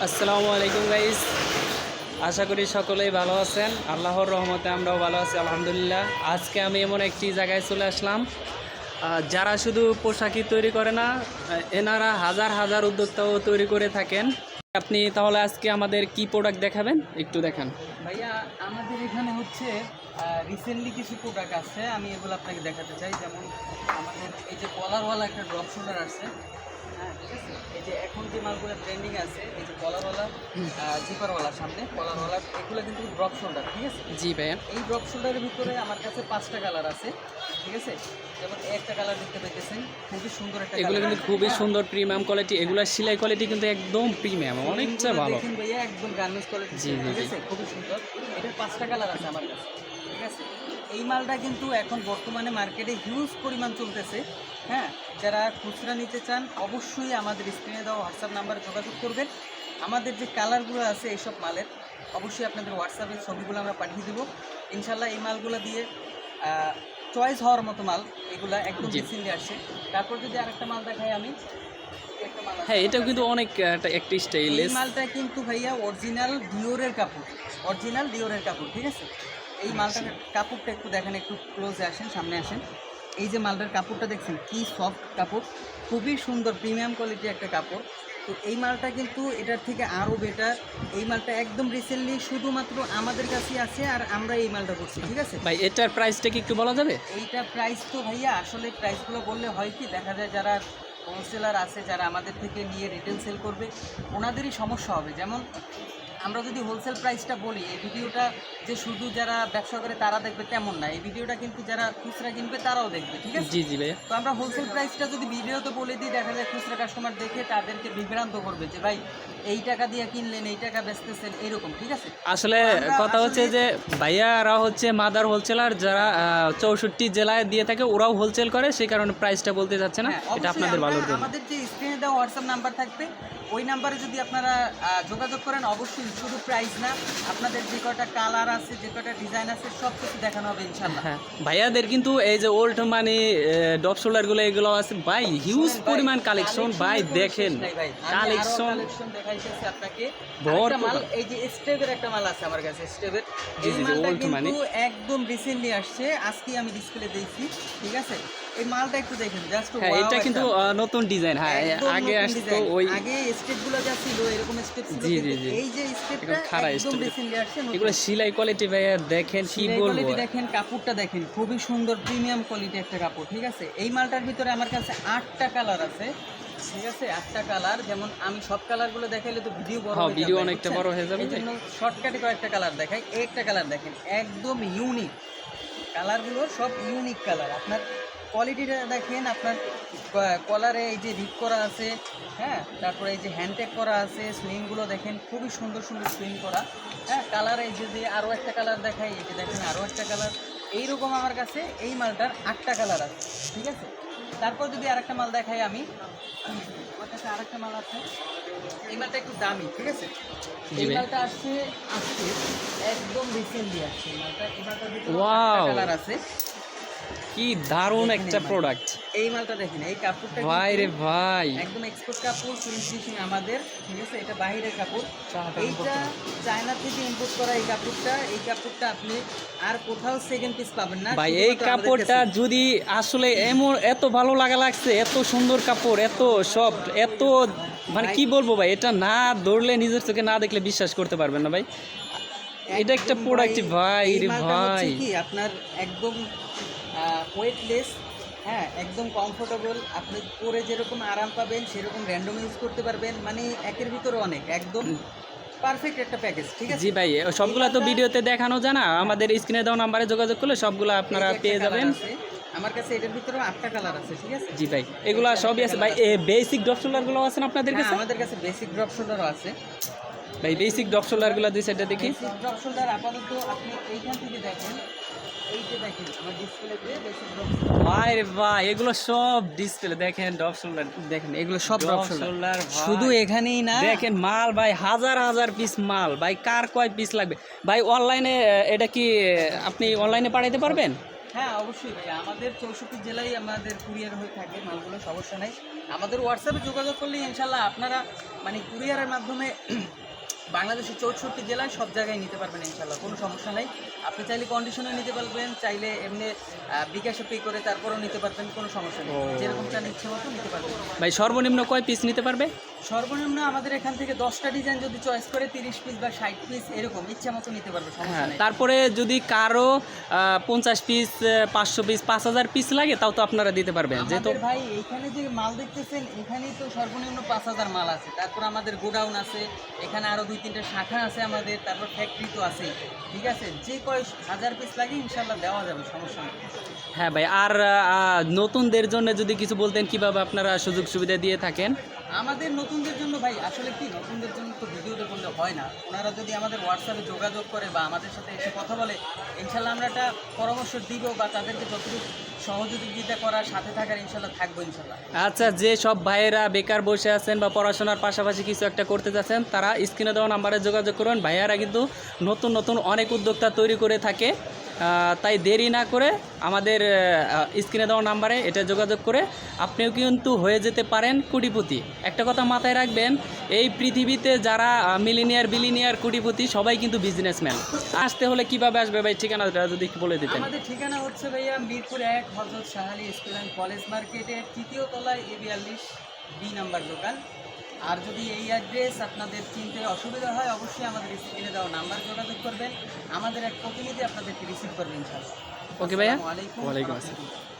আসসালামু আলাইকুম গাইস, আশা করি সকলেই ভালো আছেন। আল্লাহর রহমতে আমরাও ভালো আছি আলহামদুলিল্লাহ। আজকে আমি এমন একটি জায়গায় চলে আসলাম যারা শুধু পোশাকই তৈরি করে না, এনারা হাজার হাজার উদ্যোক্তাও তৈরি করে থাকেন। আপনি তাহলে আজকে আমাদের কি প্রোডাক্ট দেখাবেন একটু দেখান ভাইয়া। আমাদের এখানে হচ্ছে রিসেন্টলি কিছু প্রোডাক্ট আছে, আমি এগুলো আপনাকে দেখাতে চাই। যেমন আমাদের এই যে কলারওয়ালা একটা ড্রপ শোল্ডার আছে, হ্যাঁ ঠিক আছে। এই যে এখন যে মালগুলো ট্রেন্ডিং আছে, এই যে কলারওয়ালা জিপারওয়ালা, সামনে কলারওয়ালা, এগুলো কিন্তু ড্রপ শোল্ডার, ঠিক আছে। জি ভাইয়া, এই ড্রপ শোল্ডারের ভিতরে আমার কাছে 5টা কালার আছে, ঠিক আছে। যেমন একটা কালার দেখতে পাইতেছেন, খুবই সুন্দর একটা এগুলো কিন্তু খুবই সুন্দর প্রিমিয়াম কোয়ালিটি। এগুলোর সেলাই কোয়ালিটি কিন্তু একদম প্রিমিয়াম, অনেকটা ভালো। দেখেন ভাইয়া, একদম গার্মেন্টস কোয়ালিটি, জি জি ঠিক আছে, খুবই সুন্দর। এটার 5টা কালার আছে আমার কাছে, ঠিক আছে। এই মালটা কিন্তু এখন বর্তমানে মার্কেটে হিউজ পরিমাণ চলতেছে। হ্যাঁ, যারা খুচরা নিতে চান অবশ্যই আমাদের স্ক্রিনে দেওয়া হোয়াটসঅ্যাপ নাম্বারে যোগাযোগ করবেন। আমাদের যে কালারগুলো আছে এইসব মালের অবশ্যই আপনাদের হোয়াটসঅ্যাপের ছবিগুলো আমরা পাঠিয়ে দেবো। ইনশাল্লাহ এই মালগুলো দিয়ে চয়েস হওয়ার মতো মাল, এগুলা একদম রিসেন্টলি আসে। তারপর যদি আরেকটা মাল দেখাই আমি, হ্যাঁ এটাও কিন্তু অনেক একটা স্টাইলিশ। এই মালটা কিন্তু ভাইয়া অরিজিনাল ডিওরের কাপড়, অরিজিনাল ডিওরের কাপড়, ঠিক আছে। এই মালটার কাপড়টা একটু দেখেন, একটু ক্লোজে আসেন, সামনে আসেন। এই যে মালটার কাপড়টা দেখছেন কি সফট কাপড়, খুবই সুন্দর প্রিমিয়াম কোয়ালিটির একটা কাপড়। তো এই মালটা কিন্তু এটার থেকে আরও বেটার। এই মালটা একদম রিসেন্টলি শুধুমাত্র আমাদের কাছেই আছে, আর আমরা এই মালটা করছি, ঠিক আছে ভাই এটার প্রাইসটা কি একটু বলা যাবে? এইটা প্রাইস তো ভাইয়া আসলে প্রাইসগুলো বললে হয় কি, দেখা যায় যারা হোলসেলার আছে, যারা আমাদের থেকে নিয়ে রিটেল সেল করবে, ওনাদেরই সমস্যা হবে। যেমন আমরা যদি হোলসেল প্রাইসটা বলি, এই ভিডিওটা যে শুধু যারা ব্যবসা করে তারা দেখবে তেমন না, এই ভিডিওটা কিন্তু যারা খুচরা কিনবে তারাও দেখবে, ঠিক আছে। জি জি ভাইয়া, তো আমরা হোলসেল প্রাইসটা যদি ভিডিওতে বলে দিই, দেখা যায় খুচরা কাস্টমার দেখে তাদেরকে বিভ্রান্ত করবে যে ভাই এই টাকা দিয়ে কিনলেন, এই টাকা বেচতেছেন, এরকম, ঠিক আছে। আসলে কথা হচ্ছে যে ভাইয়ারা হচ্ছে মাদার হোলসেলার, যারা 64 জেলায় দিয়ে থাকে, ওরাও হোলসেল করে, সেই কারণে প্রাইসটা বলতে যাচ্ছে না। এটা আপনাদের ভালোর জন্য। আমাদের যে স্ক্রিনে দেওয়া হোয়াটসঅ্যাপ নাম্বার থাকবে, ওই নাম্বারে যদি আপনারা যোগাযোগ করেন, অবশ্যই শুধু প্রাইস না, আপনাদের যে কটা কালার আছে, যে কটা ডিজাইন আছে, সব কিছু দেখানো হবে ইনশাআল্লাহ। হ্যাঁ ভাইয়াদের কিন্তু এই যে ওল্ড মানে ডপ শোল্ডারগুলো এগুলো আছে ভাই, হিউজ পরিমাণ কালেকশন ভাই, দেখেন কালেকশন দেখাইতেছি আপনাকে। ভরপুর একটা মাল, এই যে স্টেপের একটা মাল আছে আমার কাছে, স্টেপের। এই মালটা কিন্তু একদম রিসেন্টলি আসছে, আজকে আমি ডিসপ্লে দিয়েছি, ঠিক আছে। এই মালটা একটু দেখেন, জাস্ট হ্যাঁ এটা কিন্তু নতুন ডিজাইন। হ্যাঁ আগে আসতো ওই আগে স্টেপগুলো যা ছিল এরকম স্টেপ ছিল, জি জি জি, এই যে স্টেপটা একদম রিসেন্টলি আসছে। এগুলো সেলাই কোয়ালিটি ভাইয়া দেখেন, কি বলবো, দেখেন কাপড়টা দেখেন, খুবই সুন্দর প্রিমিয়াম কোয়ালিটি একটা কাপড়, ঠিক আছে। এই মালটার ভিতরে আমার কাছে 8টা কালার আছে, ঠিক আছে, 8টা কালার। যেমন আমি সব কালারগুলো দেখাইলে তো ভিডিও বড় হয়ে যাবে, ভিডিও অনেকটা বড় হয়ে যাবে, এই জন্য শর্টকাটে কয়েকটা কালার দেখাই। একটা কালার দেখেন, একদম ইউনিক কালারগুলো, সব ইউনিক কালার। আপনার কোয়ালিটিটা দেখেন, আপনার কলারে এই যে রিপ করা আছে, হ্যাঁ, তারপরে এই যে হ্যান্ডটেক করা আছে, সুইংগুলো দেখেন খুবই সুন্দর সুন্দর সুইং করা। হ্যাঁ, কালার এই যে আরও একটা কালার দেখাই, এই যে দেখেন আরও একটা কালার। এইরকম আমার কাছে এই মালটার 8টা কালার আছে, ঠিক আছে। তারপর যদি আরেকটা মাল দেখাই আমি, আমার কাছে আরেকটা মাল আছে। এই মালটা একটু দামি, ঠিক আছে। এই মালটা আসছে আজকে, একদম রিসেন্টলি আসছে এই মালটা। এই মালটার ভিতরে 8টা কালার আছে, কি দারুণ একটা প্রোডাক্ট। এই মালটা দেখেন, এই কাপড়টা ভাই রে ভাই, একদম এক্সপোর্ট কাপড়, ফিনিশিং আমাদের, ঠিক আছে। এটা বাইরের কাপড়, এইটা চায়না থেকে ইম্পোর্ট করা এই কাপড়টা। এই কাপড়টা আপনি আর কোথাও সেকেন্ড পিস পাবেন না ভাই। এই কাপড়টা যদি আসলে এমন এত ভালো লাগছে, এত সুন্দর কাপড়, এত সফট, এত মানে কি বলবো ভাই, এটা না ধরলে, নিজের চোখে না দেখলে বিশ্বাস করতে পারবেন না ভাই। এটা একটা প্রোডাক্ট ভাই রে ভাই, কি আপনার একদম ওয়েটলেস, হ্যাঁ, একদম কমফোর্টেবল। আপনি পরে যেরকম আরাম পাবেন সেরকম র্যান্ডম ইউজ করতে পারবেন, মানে একের ভিতরে অনেক, একদম পারফেক্ট একটা প্যাকেজ, ঠিক আছে। জি ভাই, সবগুলা তো ভিডিওতে দেখানো যায় না, আমাদের স্ক্রিনে দেওয়া নাম্বারে যোগাযোগ করলে সবগুলো আপনারা পেয়ে যাবেন। আমার কাছে এটার ভিতরে 8টা কালার আছে, ঠিক আছে। জি ভাই, এগুলা সবই আছে ভাই। বেসিক ড্রপ শোল্ডারগুলো আছে না আপনাদের কাছে? আমাদের কাছে বেসিক ড্রপ শোল্ডারও আছে ভাই। বেসিক ড্রপ শোল্ডারগুলো দুই সাইডে দেখি। বেসিক ড্রপ শোল্ডার আপাতত আপনি এইখান থেকে দেখেন, এই যে দেখেন আমার ডিসপ্লেতে বেসিক ড্রপ শোল্ডার। ভাই রে ভাই, এগুলো সব ডিসপ্লে দেখেন, ড্রপ শোল্ডার দেখেন, এগুলো সব ড্রপ শোল্ডার। ভাই শুধু এখানেই না, দেখেন মাল ভাই, হাজার হাজার পিস মাল ভাই, কার কয় পিস লাগবে ভাই? অনলাইনে এটা কি আপনি অনলাইনে পাঠাইতে পারবেন? হ্যাঁ অবশ্যই ভাই, আমাদের 64 জেলায় আমাদের কুরিয়ার হয়ে থাকে মালগুলো, সমস্যা নাই। আমাদের হোয়াটসঅ্যাপে যোগাযোগ করলে ইনশাল্লাহ আপনারা মানে কুরিয়ারের মাধ্যমে বাংলাদেশের 64 জেলায় সব জায়গায় নিতে পারবেন ইনশাল্লাহ, কোনো সমস্যা নেই। আপনি চাইলে কন্ডিশনে নিতে পারবেন, চাইলে এমনি বিকাশে পে করে তারপরেও নিতে পারবেন, কোনো সমস্যা নেই। যেরকম চান ইচ্ছে মতো নিতে পারবেন। ভাই সর্বনিম্ন কয় পিস নিতে পারবে? সর্বনিম্ন আমাদের এখান থেকে 10টা ডিজাইন যদি চয়েস করে 30 পিস বা 60 পিস এরকম ইচ্ছা মতো নিতে পারবে, সমস্যা হ্যাঁ, নেই। তারপরে যদি কারো 50 পিস 500 পিস 5000 পিস লাগে তাও তো আপনারা দিতে পারবেন, যেহেতু আমাদের ভাই এইখানে যে মাল দেখতেছেন এখানেই তো সর্বনিম্ন 5000 মাল আছে। তারপর আমাদের গোডাউন আছে, এখানে আরো 2-3টা শাখা আছে আমাদের, তারপর ফ্যাক্টরি তো আছেই। ঠিক আছে, যে কয় 1000 পিস লাগে ইনশাল্লাহ দেওয়া যাবে, সমস্যা নেই। হ্যাঁ ভাই, আর নতুনদের জন্য যদি কিছু বলতেন কিভাবে আপনারা সুযোগ সুবিধা দিয়ে থাকেন? আমাদের নতুনদের জন্য ভাই আসলে কি, নতুনদের জন্য তো ভিডিওতে বললে হয় না। ওনারা যদি আমাদের হোয়াটসঅ্যাপে যোগাযোগ করে বা আমাদের সাথে এসে কথা বলে, ইনশাল্লাহ আমরা একটা পরামর্শ দিব বা তাদেরকে যতটুকু সহযোগিতা করার সাথে থাকার ইনশাল্লাহ থাকবো ইনশাল্লাহ। আচ্ছা, যে সব ভাইয়েরা বেকার বসে আছেন বা পড়াশোনার পাশাপাশি কিছু একটা করতে চাচ্ছেন, তারা স্ক্রিনে দেওয়া নাম্বারে যোগাযোগ করুন। ভাইয়ারা কিন্তু নতুন নতুন অনেক উদ্যোক্তা তৈরি করে থাকে, তাই দেরি না করে আমাদের স্ক্রিনে দেওয়া নাম্বারে এটা যোগাযোগ করে আপনিও কিন্তু হয়ে যেতে পারেন কোটিপতি। একটা কথা মাথায় রাখবেন, এই পৃথিবীতে যারা মিলিনিয়ার বিলিনিয়ার কোটিপতি সবাই কিন্তু বিজনেসম্যান। আসতে হলে কিভাবে আসবে ভাই, ঠিকানাটা যদি একটু বলে দিতেন। আমাদের ঠিকানা হচ্ছে ভাইয়া মিরপুর 1 হযরত Shah Ali school and college মার্কেটের 3য় তলায় A42 B নাম্বার দোকান। আর যদি এই অ্যাড্রেস আপনাদের চিনতে অসুবিধা হয় অবশ্যই আমাদের স্ক্রিনে দেওয়া নাম্বার যোগাযোগ করবেন, আমাদের এক প্রতিনিধি আপনাদেরকে রিসিভ করবেন ইনশাআল্লাহ। ওকে ভাইয়া, আসসালামু আলাইকুম। ওয়ালাইকুম আসসালাম।